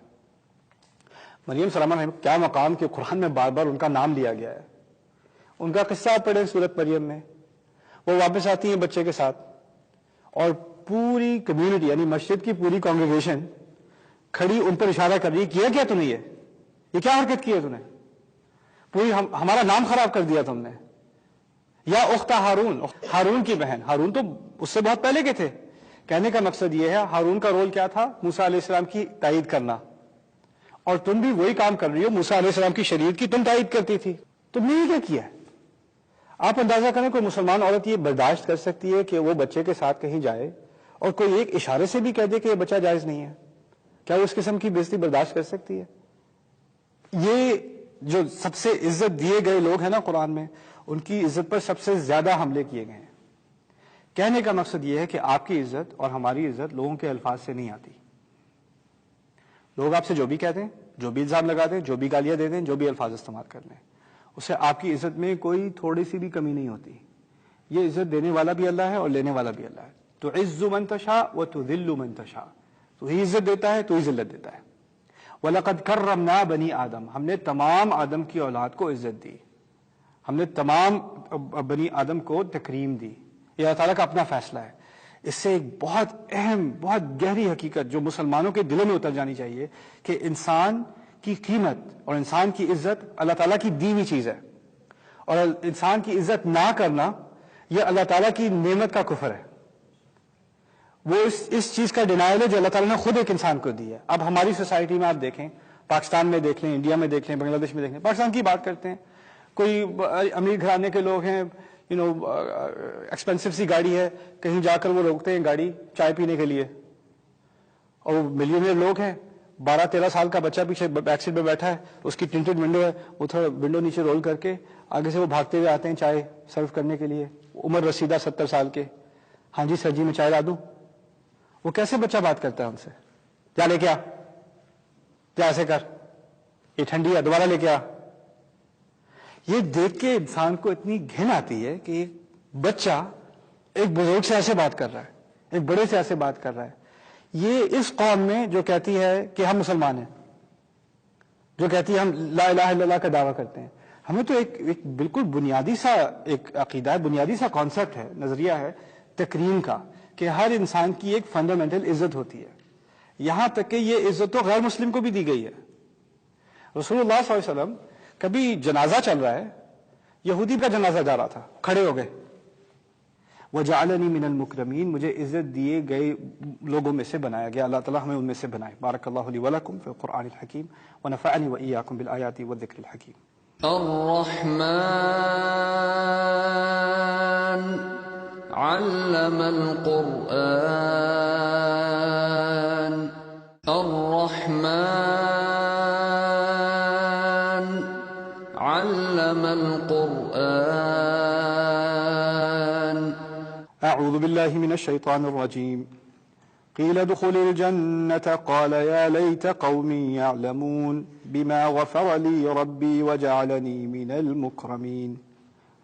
مریم سلام علیہا کیا مقام کہ قرآن میں بار بار ان کا نام لیا گیا ہے. ان کا قصہ آپ پڑھیں سورۃ مریم میں، وہ واپس آتی ہیں بچے کے ساتھ اور پوری کمیونٹی یعنی مسجد کی پوری کانگریگیشن کھڑی ان پر اشارہ کر رہی ہے، کیا تم نے یہ کیا حرکت کی ہے تم نے؟ پوری ہمارا نام خراب کر دیا تم نے. یا اخت ہارون کی بہن، ہارون تو اس سے بہت پہلے کے تھے. کہنے کا مقصد یہ ہے ہارون کا رول کیا تھا؟ موسیٰ علیہ السلام کی تائید کرنا، اور تم بھی وہی کام کر رہی ہو. موسیٰ علیہ السلام کی شریعت کی تم تائید کرتی تھی، تم نے یہ کیا کیا ہے؟ آپ اندازہ کریں کوئی مسلمان عورت یہ برداشت کر سکتی ہے کہ وہ بچے کے ساتھ کہیں جائے اور کوئی ایک اشارے سے بھی کہہ دے کہ یہ بچہ جائز نہیں ہے؟ کیا وہ اس قسم کی بےزتی برداشت کر سکتی ہے؟ یہ جو سب سے عزت دیے گئے لوگ ہیں نا قرآن میں، ان کی عزت پر سب سے زیادہ حملے کیے گئے ہیں. کہنے کا مقصد یہ ہے کہ آپ کی عزت اور ہماری عزت لوگوں کے الفاظ سے نہیں آتی. لوگ آپ سے جو بھی کہتے ہیں، جو بھی الزام لگا دیں، جو بھی گالیاں دے دیں، جو بھی الفاظ استعمال کر لیں، اس سے آپ کی عزت میں کوئی تھوڑی سی بھی کمی نہیں ہوتی. یہ عزت دینے والا بھی اللہ ہے اور لینے والا بھی اللہ ہے. تعز من تشاء وتذل من تشاء، تو ہی عزت دیتا ہے، تو ہی ذلت دیتا ہے. وَلَقَدْ كَرَّمْنَا بَنِي آدم، ہم نے تمام آدم کی اولاد کو عزت دی، ہم نے تمام بنی آدم کو تکریم دی. یہ اللہ تعالیٰ کا اپنا فیصلہ ہے. اس سے ایک بہت اہم بہت گہری حقیقت جو مسلمانوں کے دلوں میں اتر جانی چاہیے کہ انسان کی قیمت اور انسان کی عزت اللہ تعالیٰ کی دی ہوئی چیز ہے، اور انسان کی عزت نہ کرنا یہ اللہ تعالیٰ کی نعمت کا کفر ہے. وہ اس چیز کا ڈینائل ہے جو اللہ تعالیٰ نے خود ایک انسان کو دی ہے. اب ہماری سوسائٹی میں آپ دیکھیں، پاکستان میں دیکھ لیں، انڈیا میں دیکھ لیں، بنگلہ دیش میں دیکھ لیں، پاکستان کی بات کرتے ہیں، کوئی امیر گھرانے کے لوگ ہیں، ایکسپینسو سی گاڑی ہے، کہیں جا کر وہ روکتے ہیں گاڑی چائے پینے کے لیے، اور وہ ملینئر لوگ ہیں، 12-13 سال کا بچہ پیچھے بیک سیٹ پہ بیٹھا ہے, اس کی ٹنٹڈ ونڈو ہے, وہ تھوڑا ونڈو نیچے رول کر کے آگے سے وہ بھاگتے ہوئے آتے ہیں چائے سرو کرنے کے لیے, عمر رسیدہ 70 سال کے, ہاں جی سر جی میں چائے لا دوں. وہ کیسے بچہ بات کرتا ہے ان سے, کیا لے کے آ, کیا ایسے کر, یہ ٹھنڈی ہے دوبارہ لے کے آ. یہ دیکھ کے انسان کو اتنی گھن آتی ہے کہ ایک بچہ ایک بزرگ سے ایسے بات کر رہا ہے, ایک بڑے سے ایسے بات کر رہا ہے. یہ اس قوم میں جو کہتی ہے کہ ہم مسلمان ہیں, جو کہتی ہے ہم لا الہ الا اللہ کا دعویٰ کرتے ہیں, ہمیں تو ایک بالکل بنیادی سا ایک عقیدہ ہے, بنیادی سا کانسیپٹ ہے, نظریہ ہے تکریم کا, کہ ہر انسان کی ایک فنڈامنٹل عزت ہوتی ہے. یہاں تک کہ یہ عزت تو غیر مسلم کو بھی دی گئی ہے. رسول اللہ صلی اللہ علیہ وسلم کبھی جنازہ چل رہا ہے, یہودی کا جنازہ جا رہا تھا, کھڑے ہو گئے, وَجَعَلَنِي مِنَ الْمُكْرَمِينَ, مجھے عزت دیے گئے لوگوں میں سے بنایا گیا, اللہ تعالیٰ ہمیں ان میں سے بنائے. بارک اللہ لی ولکم فی القرآن الحکیم ونفعنی وإیاکم بالآیات والذکر الحکیم. الرحمن علم القرآن الرحمن علم القرآن. اعوذ باللہ من الشیطان الرجیم. قیل ادخل الجنة قال یا لیت قومی یعلمون بما غفر لی ربی وجعلنی من المکرمین.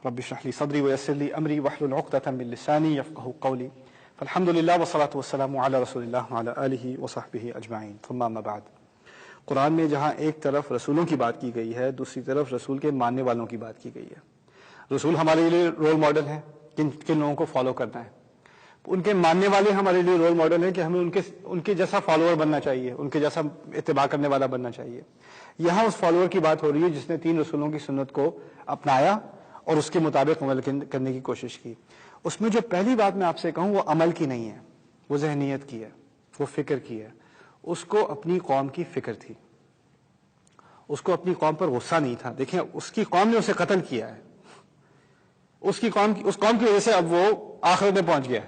رب اشرح لي صدري ويسر لي امري واحلل عقدة من لساني يفقهوا قولي. فالحمد لله والصلاة والسلام على رسول الله وعلى آله وصحبه اجمعین. ثم اما بعد. قرآن میں جہاں ایک طرف رسولوں کی بات کی گئی ہے, دوسری طرف رسول کے ماننے والوں کی بات کی گئی ہے. رسول ہمارے لیے رول ماڈل ہیں, کن لوگوں کو فالو کرنا ہے. ان کے ماننے والے ہمارے لیے رول ماڈل ہیں کہ ہمیں ان کے جیسا فالوور بننا چاہیے, ان کے جیسا اتباع کرنے والا بننا چاہیے. یہاں اس فالوور کی بات ہو رہی ہے جس نے 3 رسولوں کی سنت کو اپنایا اور اس کے مطابق عمل کرنے کی کوشش کی. اس میں جو پہلی بات میں آپ سے کہوں وہ عمل کی نہیں ہے, وہ ذہنیت کی ہے, وہ فکر کی ہے. اس کو اپنی قوم کی فکر تھی, اس کو اپنی قوم پر غصہ نہیں تھا. دیکھیں اس کی قوم نے اسے قتل کیا ہے, اس قوم کی وجہ سے اب وہ آخرت میں پہنچ گیا ہے.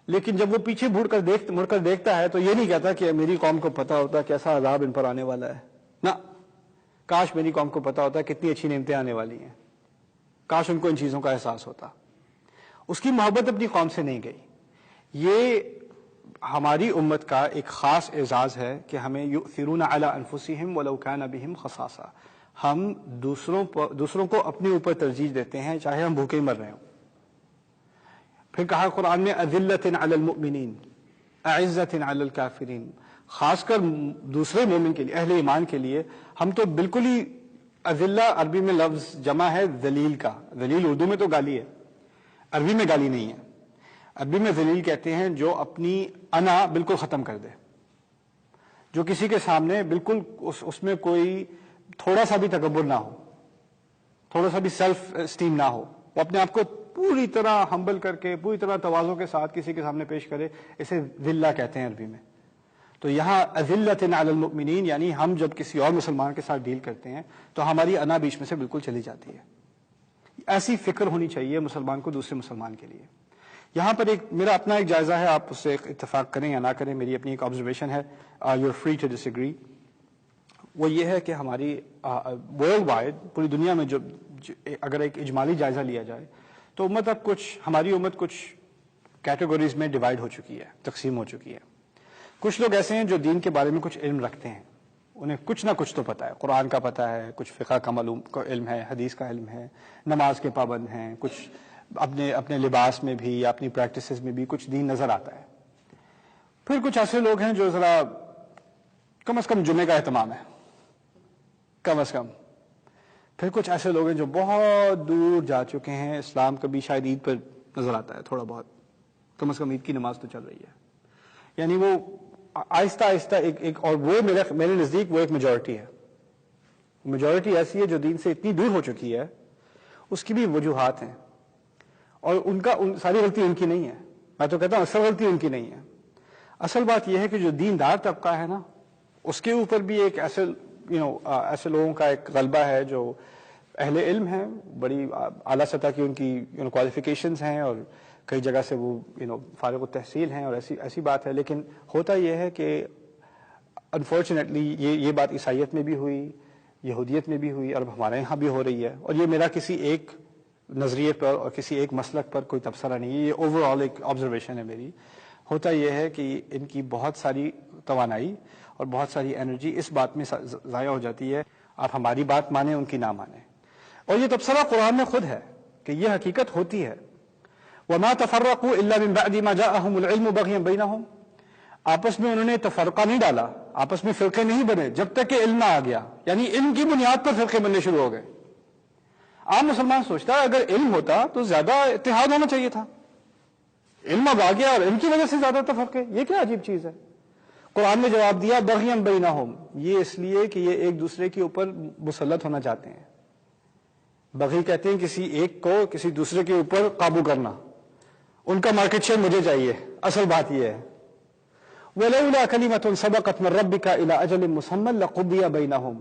لیکن جب وہ پیچھے مڑ کر دیکھتا ہے تو یہ نہیں کہتا کہ میری قوم کو پتا ہوتا کیسا عذاب ان پر آنے والا ہے. نہ, کاش میری قوم کو پتا ہوتا کتنی اچھی نعمتیں آنے والی ہیں, کاش ان کو ان چیزوں کا احساس ہوتا. اس کی محبت اپنی قوم سے نہیں گئی. یہ ہماری امت کا ایک خاص اعزاز ہے کہ ہمیں یؤثرون علی انفسہم ولو کان بہم خصاصہ, ہم دوسروں کو اپنے اوپر ترجیح دیتے ہیں چاہے ہم بھوکے مر رہے ہوں. پھر کہا قرآن میں اذلۃ علی المؤمنین اعزۃ علی الکافرین, خاص کر دوسرے مومن کے لیے, اہل ایمان کے لیے ہم تو بالکل ہی, اذلہ عربی میں لفظ جمع ہے ذلیل کا. ذلیل اردو میں تو گالی ہے, عربی میں گالی نہیں ہے. عربی میں ذلیل کہتے ہیں جو اپنی انا بالکل ختم کر دے, جو کسی کے سامنے بالکل اس میں کوئی تھوڑا سا بھی تکبر نہ ہو, تھوڑا سا بھی سیلف اسٹیم نہ ہو, وہ اپنے آپ کو پوری طرح ہمبل کر کے پوری طرح تواضع کے ساتھ کسی کے سامنے پیش کرے, اسے ذلہ کہتے ہیں عربی میں. تو یہاں اذلۃ علی المؤمنین یعنی ہم جب کسی اور مسلمان کے ساتھ ڈیل کرتے ہیں تو ہماری انا بیچ میں سے بالکل چلی جاتی ہے. ایسی فکر ہونی چاہیے مسلمان کو دوسرے مسلمان کے لیے. یہاں پر میرا اپنا ایک جائزہ ہے, آپ اس سے اتفاق کریں یا نہ کریں, میری اپنی ایک آبزرویشن ہے, you are free to disagree. وہ یہ ہے کہ ہماری ورلڈ وائڈ پوری دنیا میں جو اگر ایک اجمالی جائزہ لیا جائے تو ہماری امت کچھ کیٹیگوریز میں ڈیوائڈ ہو چکی ہے, تقسیم ہو چکی ہے. کچھ لوگ ایسے ہیں جو دین کے بارے میں کچھ علم رکھتے ہیں, انہیں کچھ نہ کچھ تو پتا ہے, قرآن کا پتا ہے, کچھ فقہ کا علم ہے, حدیث کا علم ہے, نماز کے پابند ہیں, کچھ اپنے لباس میں بھی یا اپنی پریکٹسز میں بھی کچھ دین نظر آتا ہے. پھر کچھ ایسے لوگ ہیں جو ذرا کم از کم جمعے کا اہتمام ہے, کم از کم. پھر کچھ ایسے لوگ ہیں جو بہت دور جا چکے ہیں, اسلام کبھی شاید عید پر نظر آتا ہے تھوڑا بہت, کم از کم عید کی نماز تو چل رہی ہے. یعنی وہ آہستہ آہستہ ایک اور وہ میرے نزدیک وہ ایک میجورٹی ہے. میجورٹی ایسی ہے جو دین سے اتنی دور ہو چکی ہے, اس کی بھی وجوہات ہیں, اور ساری غلطی ان کی نہیں ہے. میں تو کہتا ہوں اصل غلطی ان کی نہیں ہے. اصل بات یہ ہے کہ جو دیندار طبقہ ہے نا, اس کے اوپر بھی ایک ایسے لوگوں کا ایک غلبہ ہے جو اہل علم ہیں, بڑی اعلیٰ سطح کی ان کی کوالیفیکیشنز ہیں, اور کئی جگہ سے وہ فارغ التحصیل ہیں, اور ایسی بات ہے. لیکن ہوتا یہ ہے کہ انفارچونیٹلی یہ بات عیسائیت میں بھی ہوئی، یہودیت میں بھی ہوئی، اور اب ہمارے یہاں بھی ہو رہی ہے. اور یہ میرا کسی ایک نظریے پر اور کسی ایک مسلک پر کوئی تبصرہ نہیں ہے، یہ اوور آل ایک آبزرویشن ہے میری. ہوتا یہ ہے کہ ان کی بہت ساری توانائی اور بہت ساری انرجی اس بات میں ضائع ہو جاتی ہے آپ ہماری بات مانیں ان کی نہ مانیں. اور یہ تبصرہ قرآن میں خود ہے کہ یہ حقیقت ہوتی ہے. وَمَا تَفَرَّقُوا إِلَّا مِن بَعْدِ مَا جَاءَهُمُ الْعِلْمُ بَغْيًا بَيْنَهُمْ. آپس میں انہوں نے تفرقہ نہیں ڈالا، آپس میں فرقے نہیں بنے جب تک کہ علم نہ آ گیا. یعنی علم کی بنیاد پر فرقے بننے شروع ہو گئے. عام مسلمان سوچتا ہے اگر علم ہوتا تو زیادہ اتحاد ہونا چاہیے تھا. علم اب آ گیا اور علم کی وجہ سے زیادہ تفرقے، یہ کیا عجیب چیز ہے. قرآن نے جواب دیا بغیم بینہم، یہ اس لیے کہ یہ ایک دوسرے کے اوپر مسلط ہونا چاہتے ہیں. بغی کہتے ہیں کسی ایک کو کسی دوسرے کے اوپر قابو کرنا. ان کا مارکیٹ شیئر مجھے چاہیے، اصل بات یہ ہے. وَلَوْلَا كَلِمَةٌ سَبَقَتْ مِن رَبِّكَ إِلَىٰ أَجَلٍ مُّسَمًّى لَقُضِيَ بَيْنَهُمْ.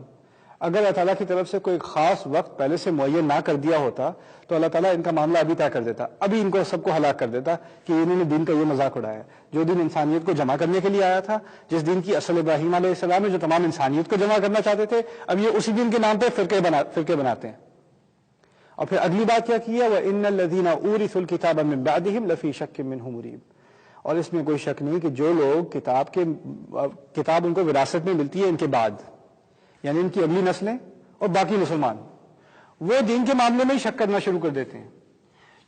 اگر اللہ تعالیٰ کی طرف سے کوئی خاص وقت پہلے سے معین نہ کر دیا ہوتا تو اللہ تعالیٰ ان کا معاملہ ابھی طے کر دیتا، ابھی ان کو سب کو ہلاک کر دیتا کہ انہوں نے دین کا یہ مذاق اڑایا. جو دین انسانیت کو جمع کرنے کے لیے آیا تھا، جس دین کی اصل ابراہیم علیہ السلام ہے، جو تمام انسانیت کو جمع کرنا چاہتے تھے، اب یہ اسی دین کے نام پہ فرقے بناتے ہیں. اور پھر اگلی بات کیا کی ہے، وَإِنَّ الَّذِينَ أُورِثُوا الْكِتَابَ مِن بَعْدِهِمْ لَفِي شَكٍّ مِّنْهُ مُرِيبٍ. اور اس میں کوئی شک نہیں کہ جو لوگ کتاب ان کو وراثت میں ملتی ہے ان کے بعد، یعنی ان کی اگلی نسلیں اور باقی مسلمان، وہ دین کے معاملے میں ہی شک کرنا شروع کر دیتے ہیں.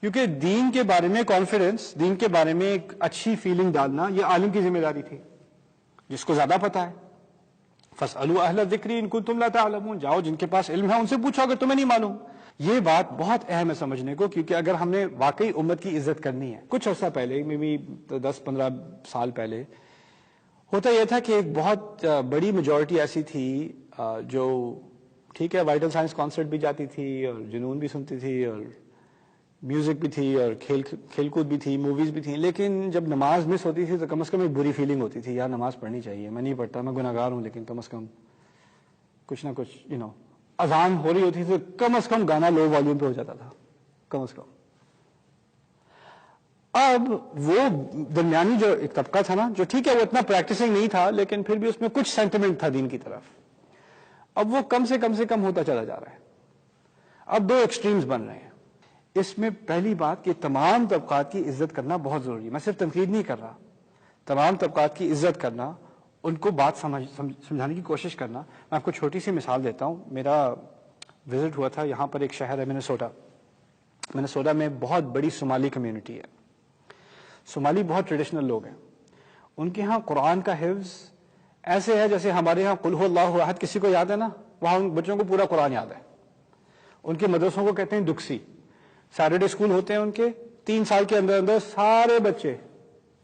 کیونکہ دین کے بارے میں کانفیڈنس، دین کے بارے میں ایک اچھی فیلنگ ڈالنا یہ عالم کی ذمہ داری تھی جس کو زیادہ پتا ہے. فَاسْأَلُوا أَهْلَ الذِّكْرِ إِن كُنتُمْ لَا تَعْلَمُونَ. جاؤ جن کے پاس علم ہے ان سے پوچھو اگر تمہیں نہیں معلوم. یہ بات بہت اہم ہے سمجھنے کو، کیونکہ اگر ہم نے واقعی امت کی عزت کرنی ہے، کچھ عرصہ پہلے میں بھی 10-15 سال پہلے ہوتا یہ تھا کہ ایک بہت بڑی میجورٹی ایسی تھی جو ٹھیک ہے وائٹل سائنس کانسرٹ بھی جاتی تھی اور جنون بھی سنتی تھی اور میوزک بھی تھی اور کھیل کود بھی تھی، موویز بھی تھیں، لیکن جب نماز مس ہوتی تھی تو کم از کم ایک بری فیلنگ ہوتی تھی، یار نماز پڑھنی چاہیے. میں نہیں پڑھتا، میں گناہگار ہوں، لیکن کم از کم کچھ نہ کچھ اذان ہو رہی ہوتی تھی تو کم از کم گانا لو والیوم پہ ہو جاتا تھا کم از کم. اب وہ درمیانی جو ایک طبقہ تھا نا، جو ٹھیک ہے وہ اتنا پریکٹسنگ نہیں تھا لیکن پھر بھی اس میں کچھ سینٹیمنٹ تھا دین کی طرف، اب وہ کم سے کم ہوتا چلا جا رہا ہے. اب دو ایکسٹریمز بن رہے ہیں. اس میں پہلی بات کہ تمام طبقات کی عزت کرنا بہت ضروری ہے. میں صرف تنقید نہیں کر رہا، تمام طبقات کی عزت کرنا، ان کو بات سمجھانے کی کوشش کرنا. میں آپ کو چھوٹی سی مثال دیتا ہوں. میرا وزٹ ہوا تھا یہاں پر ایک شہر ہے منیسوٹا میں بہت بڑی صومالی کمیونٹی ہے. صومالی بہت ٹریڈیشنل لوگ ہیں. ان کے ہاں قرآن کا حفظ ایسے ہے جیسے ہمارے ہاں قل هو اللہ احد کسی کو یاد ہے نا، وہاں ان بچوں کو پورا قرآن یاد ہے. ان کے مدرسوں کو کہتے ہیں دکسی. سیٹرڈے اسکول ہوتے ہیں ان کے، 3 سال کے اندر سارے بچے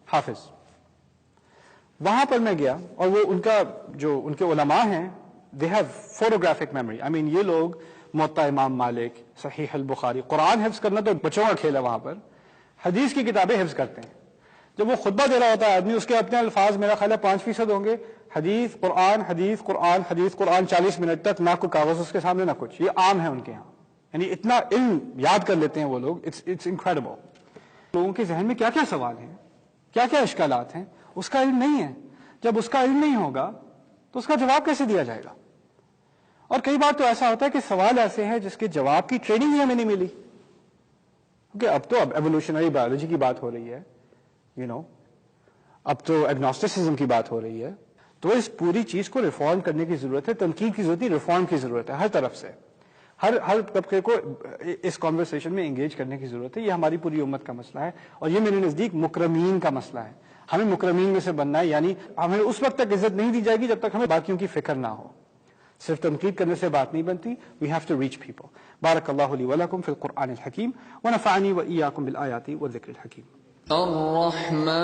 حافظ. وہاں پر میں گیا اور وہ ان کے علماء ہیں، دے ہیو فوٹوگرافک میموری. آئی مین یہ لوگ موطا امام مالک، صحیح البخاری، قرآن حفظ کرنا تو بچوں کا کھیل ہے. وہاں پر حدیث کی کتابیں حفظ کرتے ہیں. جب وہ خطبہ دے رہا ہوتا ہے آدمی، اس کے اپنے الفاظ میرا خیال ہے 5% ہوں گے حدیث قرآن حدیث قرآن حدیث قرآن، 40 منٹ تک، نہ کوئی کاغذ اس کے سامنے نہ کچھ. یہ عام ہے ان کے ہاں، یعنی اتنا علم یاد کر لیتے ہیں وہ لوگ. It's incredible. لوگوں کے ذہن میں کیا کیا سوال ہیں، کیا کیا اشکالات ہیں، اس کا علم نہیں ہے. جب اس کا علم نہیں ہوگا تو اس کا جواب کیسے دیا جائے گا؟ اور کئی بار تو ایسا ہوتا ہے کہ سوال ایسے ہیں جس کے جواب کی ٹریننگ ہی ہمیں نہیں ملی. کیونکہ اب ایوولوشنری بایولوجی کی بات ہو رہی ہے، اب تو ایگنوسٹسزم کی بات ہو رہی ہے. تو اس پوری چیز کو ریفارم کرنے کی ضرورت ہے، تنقید کی ضرورت ہے، ریفارم کی ضرورت ہے ہر طرف سے. ہر طبقے کو اس کانورسیشن میں انگیج کرنے کی ضرورت ہے. یہ ہماری پوری امت کا مسئلہ ہے اور یہ میرے نزدیک مکرمین کا مسئلہ ہے. ہمیں مکرمین میں سے بننا ہے، یعنی ہمیں اس وقت تک عزت نہیں دی جائے گی جب تک ہمیں باقیوں کی فکر نہ ہو. صرف تنقید کرنے سے بات نہیں بنتی. We have to reach people. بارک اللہ لی ولکم فی القرآن الحکیم ونفعنی وإیاکم بالآیات والذکر الحکیم. الرحمن